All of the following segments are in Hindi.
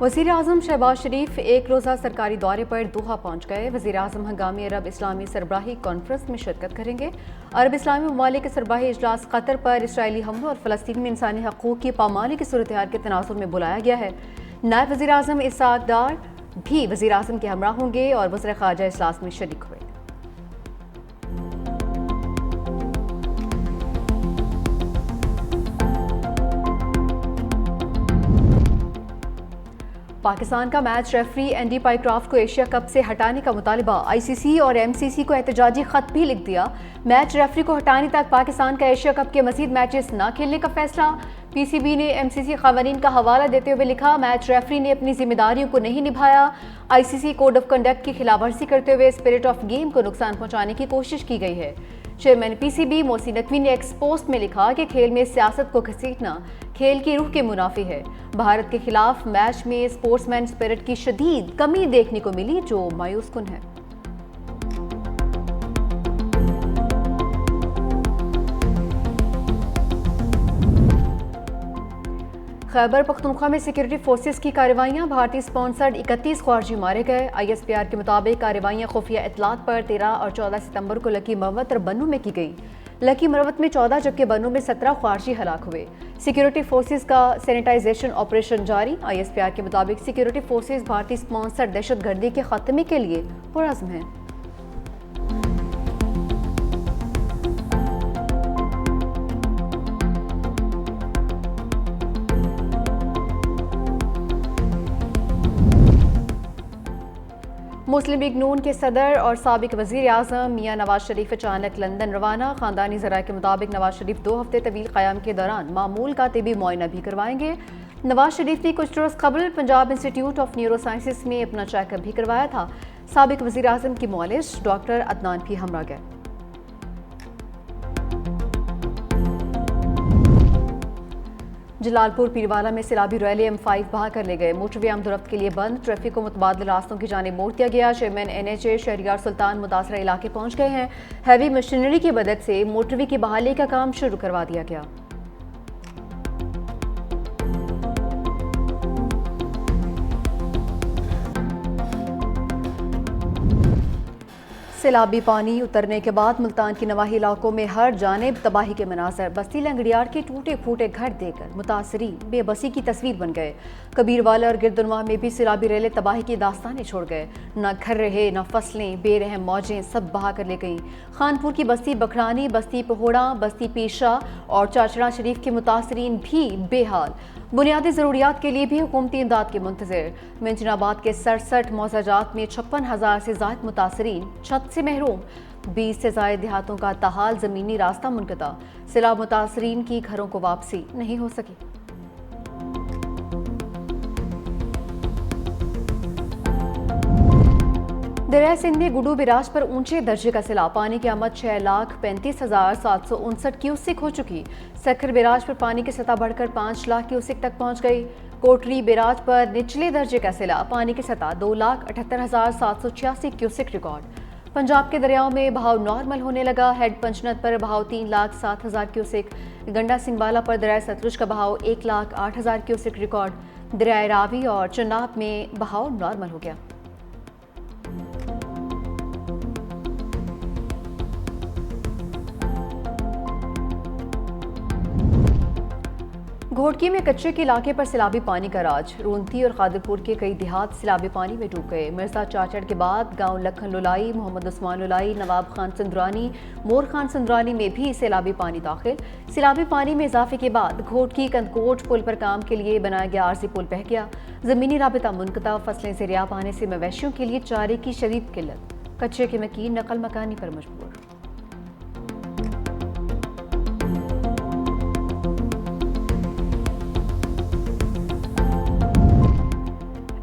वज़ीर आज़म शहबाज शरीफ एक रोज़ा सरकारी दौरे पर दोहा पहुँच गए। वज़ीर आज़म हंगामी अरब इस्लामी सरबराही कॉन्फ्रेंस में शिरकत करेंगे। अरब इस्लामी ममालिक के सरबराही इजलास कतर पर इसराइली हमलों और फ़लस्तीन में इंसानी हकूक़ की पामाली की सूरत हाल के तनाज़ुर में बुलाया गया है। नायब वज़ीर आज़म इसहाक़ डार भी वज़ीर आज़म के हमरा होंगे और वज़ीर ख़ारजा इजलास में शरीक हुए। पाकिस्तान का मैच रेफरी एंडी पाइक्राफ्ट को एशिया कप से हटाने का मुतालिबा। आईसीसी और एमसीसी को एहतजाजी खत भी लिख दिया। मैच रेफरी को हटाने तक पाकिस्तान का एशिया कप के मजीद मैचेस न खेलने का फैसला। पीसीबी ने एमसीसी क़वानीन का हवाला देते हुए लिखा, मैच रेफरी ने अपनी जिम्मेदारियों को नहीं निभाया। आईसीसी कोड ऑफ कंडक्ट की खिलाफवर्जी करते हुए स्पिरिट ऑफ गेम को नुकसान पहुंचाने की कोशिश की गई है। चेयरमैन पीसीबी मोहसिन नकवी ने एक्स पोस्ट में लिखा कि खेल में सियासत को घसीटना खेल की रूह के मुनाफी है। भारत के खिलाफ मैच में स्पोर्ट्समैन स्पिरिट की शदीद कमी देखने को मिली, जो मायूस कुन है। खैबर पख्तूनख्वा में सिक्योरिटी फोर्सेस की कार्रवाइयां। भारतीय स्पॉन्सर्ड 31 ख्वारजी मारे गए। आईएसपीआर के मुताबिक कार्रवाइयां खुफिया इतलात पर 13 और 14 सितंबर को लकी मरवत और बन्नू में की गई। लकी मरवत में 14 जबकि बन्नू में 17 ख्वारजी हलाक हुए। सिक्योरिटी फोर्सेस का सैनिटाइजेशन ऑपरेशन जारी। आईएसपीआर के मुताबिक सिक्योरिटी फोर्सेस भारतीय स्पॉन्सर्ड दहशतगर्दी के खात्मे के लिए पुरअज़्म हैं। मुस्लिम लीग नून के सदर और साबिक वज़ीर आज़म मियाँ नवाज शरीफ अचानक लंदन रवाना। ख़ानदानी ज़राए के मुताबिक नवाज शरीफ 2 हफ्ते तवील क़याम के दौरान मामूल का तिबी मुआयना भी करवाएंगे। नवाज शरीफ ने कुछ रोज़ कबल Punjab institute of neuro sciences में अपना चेकअप भी करवाया था। साबिक वज़ीर आज़म की मुआलिज डॉक्टर अदनान भी हमरा गए। जलालपुर पीरवाला में सैलाबी रैली M5 बहा कर ले गए। मोटरवे आमदोरफ्त के लिए बंद। ट्रैफिक को मुतबादिल रास्तों की जानिब मोड़ दिया गया। चेयरमैन NHA शहरियार सुल्तान मुतासरा इलाके पहुंच गए हैं। हैवी मशीनरी की मदद से मोटरवे की बहाली का काम शुरू करवा दिया गया। सैलाबी पानी उतरने के बाद मुल्तान की नवाही इलाकों में हर जानिब तबाही के मनाजर। बस्ती लंगड़ियार के टूटे फूटे घर देखकर मुतासरीन बेबसी की तस्वीर बन गए। कबीरवाला और गिरदुनवा में भी सैलाबी रेले तबाही की दास्तानें छोड़ गए। न घर रहे न फसलें, बेरहम मौजें सब बहा कर ले गईं। खानपुर की बस्ती बखरानी, बस्ती पहोड़ा, बस्ती पेशा और चाचड़ा शरीफ के मुतासरीन भी बेहाल। बुनियादी ज़रूरियात के लिए भी हुकूमती इमदाद के मुंतज़िर। मेंशनाबाद के 67 मौज़ाजात में 56,000 से ज़ायद मुतासरीन छत से महरूम। 20 से ज़ायद देहातों का ताहाल ज़मीनी रास्ता मुनक़ता। सैलाब मुतासरीन की घरों को वापसी नहीं हो सकी। दरिया सिंध में गुडू बिराज पर ऊंचे दर्जे का सैलाब। पानी की आमद 6,35,759 क्यूसिक हो चुकी। सखर बिराज पर पानी की सतह बढ़कर 5 लाख क्यूसिक तक पहुंच गई। कोटरी बिराज पर निचले दर्जे का सैलाब। पानी की सतह 2,78,786 क्यूसिक रिकॉर्ड। पंजाब के दरियाओं में बहाव नॉर्मल होने लगा। हेड पंचनद पर बहाव 3,07,000 क्यूसिक। गंडा सिंहबाला पर दरिया सतलुज का बहाव 1,08,000 क्यूसिक रिकॉर्ड। दरिया रावी और चनाब में बहाव नॉर्मल हो गया। घोटकी में कच्चे के इलाके पर सैलाबी पानी का राज। रूंती और कादिरपुर के कई देहात सैलाबी पानी में डूब गए। मिर्जा चाचड़ के बाद गांव लखन लुलाई, मोहम्मद उस्मान लुलाई, नवाब खान संदरानी, मोर खान संदरानी में भी सैलाबी पानी दाखिल। सैलाबी पानी में इजाफे के बाद घोटकी कंदकोट पुल पर काम के लिए बनाया गया आरजी पुल बह गया। जमीनी राबिता मुनक़ता। फसलें ज़रिया पाने से मवेशियों के लिए चारे की शदीद किल्लत। कच्चे के मकीन नकल मकानी पर मजबूर।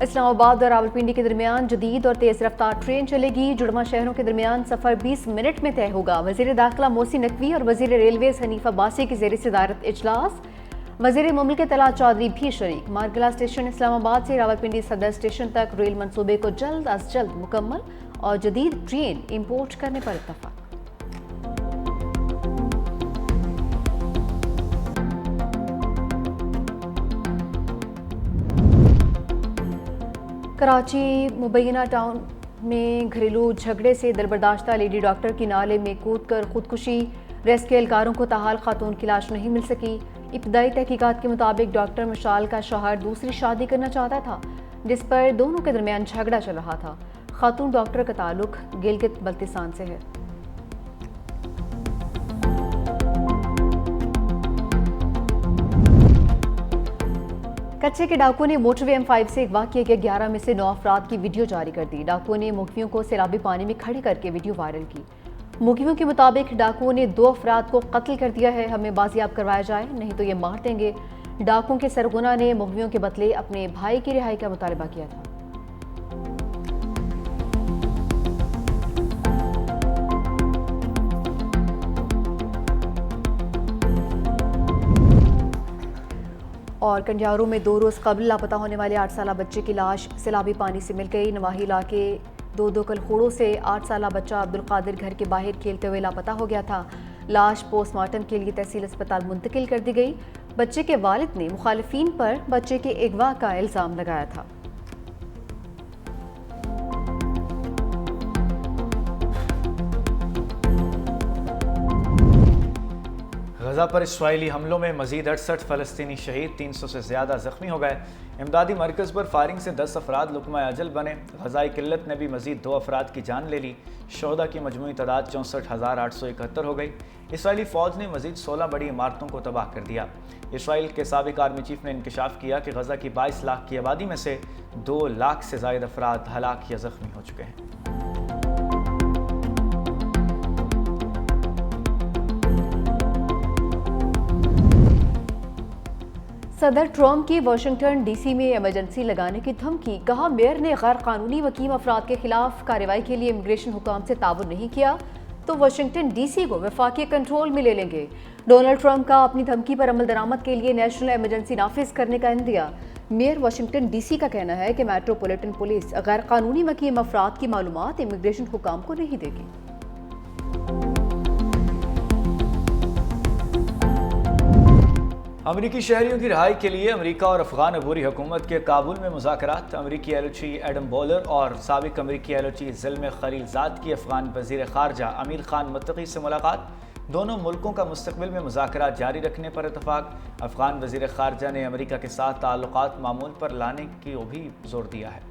इस्लामाबाद और रावलपिंडी के दरमियान जदीद और तेज़ रफ्तार ट्रेन चलेगी। जुड़वा शहरों के दरमियान सफ़र 20 मिनट में तय होगा। वज़ीर दाखिला मोहसिन नकवी और वज़ीर रेलवेज़ हनीफ अब्बासी की ज़ेर सदारत इजलास। वज़ीर मुमलिकत तलत चौधरी भी शरीक। मारगला स्टेशन इस्लामाबाद से रावलपिंडी सदर स्टेशन तक रेल मनसूबे को जल्द अज जल्द मुकम्मल और जदीद ट्रेन इम्पोर्ट करने पर इत्तफाक। कराची मुबैना टाउन में घरेलू झगड़े से दिलबर्दाश्ता लेडी डॉक्टर की नाले में कूदकर खुदकुशी। रेस्क्यू एहलकारों को ताहाल खातून की लाश नहीं मिल सकी। इब्तदाई तहकीकात के मुताबिक डॉक्टर मशाल का शौहर दूसरी शादी करना चाहता था, जिस पर दोनों के दरमियान झगड़ा चल रहा था। खातून डॉक्टर का ताल्लुक गिलगित बल्तिस्तान से है। कच्चे के डाकुओं ने मोटरवे M5 से अगवा किए गए 11 में से 9 अफराद की वीडियो जारी कर दी। डाकुओं ने मुखबियों को सैलाबी पानी में खड़े करके वीडियो वायरल की। मुखबियों के मुताबिक डाकुओं ने 2 अफराद को कत्ल कर दिया है, हमें बाजियाब करवाया जाए नहीं तो ये मार देंगे। डाकुओं के सरगना ने मुखबियों के बदले अपने भाई की रिहाई का मुतालबा किया था। और कंडियारू में 2 रोज़ कबल लापता होने वाले 8 साला बच्चे की लाश सैलाबी पानी से मिल गई। नवाही इलाके दो कलखोड़ों से 8 साला बच्चा अब्दुल कादिर घर के बाहर खेलते हुए लापता हो गया था। लाश पोस्टमार्टम के लिए तहसील अस्पताल मुंतकिल कर दी गई। बच्चे के वालिद ने मुखालिफिन पर बच्चे के अगवा का इल्ज़ाम लगाया था। गजा पर इसराइली हमलों में मजीद 68 फ़लस्तीनी शहीद, 300 से ज़्यादा ज़ख्मी हो गए। इमदादी मरकज़ पर फायरिंग से 10 अफराद लुकमा अजल बने। गजाई किल्लत ने भी मजीद 2 अफराद की जान ले ली। शोहदा की मजमूई तादाद 64,871 हो गई। इसराइली फ़ौज ने मजीद 16 बड़ी इमारतों को तबाह कर दिया। इसराइल के साबिक आर्मी चीफ ने इंकशाफ किया कि गजा की 22 लाख की आबादी में से 2 लाख से ज़ायद अफराद हलाक या ज़ख्मी हो चुके हैं। सदर ट्रम्प की वाशिंगटन डीसी में इमरजेंसी लगाने की धमकी। कहा मेयर ने गैर कानूनी वकीम अफराद के खिलाफ कार्रवाई के लिए इमिग्रेशन हुकाम से ताउन नहीं किया तो वाशिंगटन डीसी को वफाकी कंट्रोल में ले लेंगे। डोनाल्ड ट्रंप का अपनी धमकी पर अमल दरामद के लिए नेशनल इमरजेंसी नाफिज करने का इंदिया। मेयर वाशिंगटन डीसी का कहना है कि मेट्रोपॉलिटन पुलिस गैर कानूनी वकीम अफराद की मालूमात इमिग्रेशन हुकाम को नहीं देगी। अमरीकी शहरियों की रिहाई के लिए अमरीका और अफगान अबूरी हुकूमत के काबुल में मुज़ाकरात। अमरीकी एलची एडम बोलर और साबिक अमरीकी एलची ज़िल्म खलीलजाद की अफगान वज़ीर ख़ारजा अमीर खान मुत्तकी से मुलाकात। दोनों मुल्कों का मुस्तक़बिल में मुज़ाकरात जारी रखने पर इतफ़ाक़। अफगान वज़ीर ख़ारजा ने अमरीका के साथ ताल्लुक़ात मामूल पर लाने की भी जोर दिया है।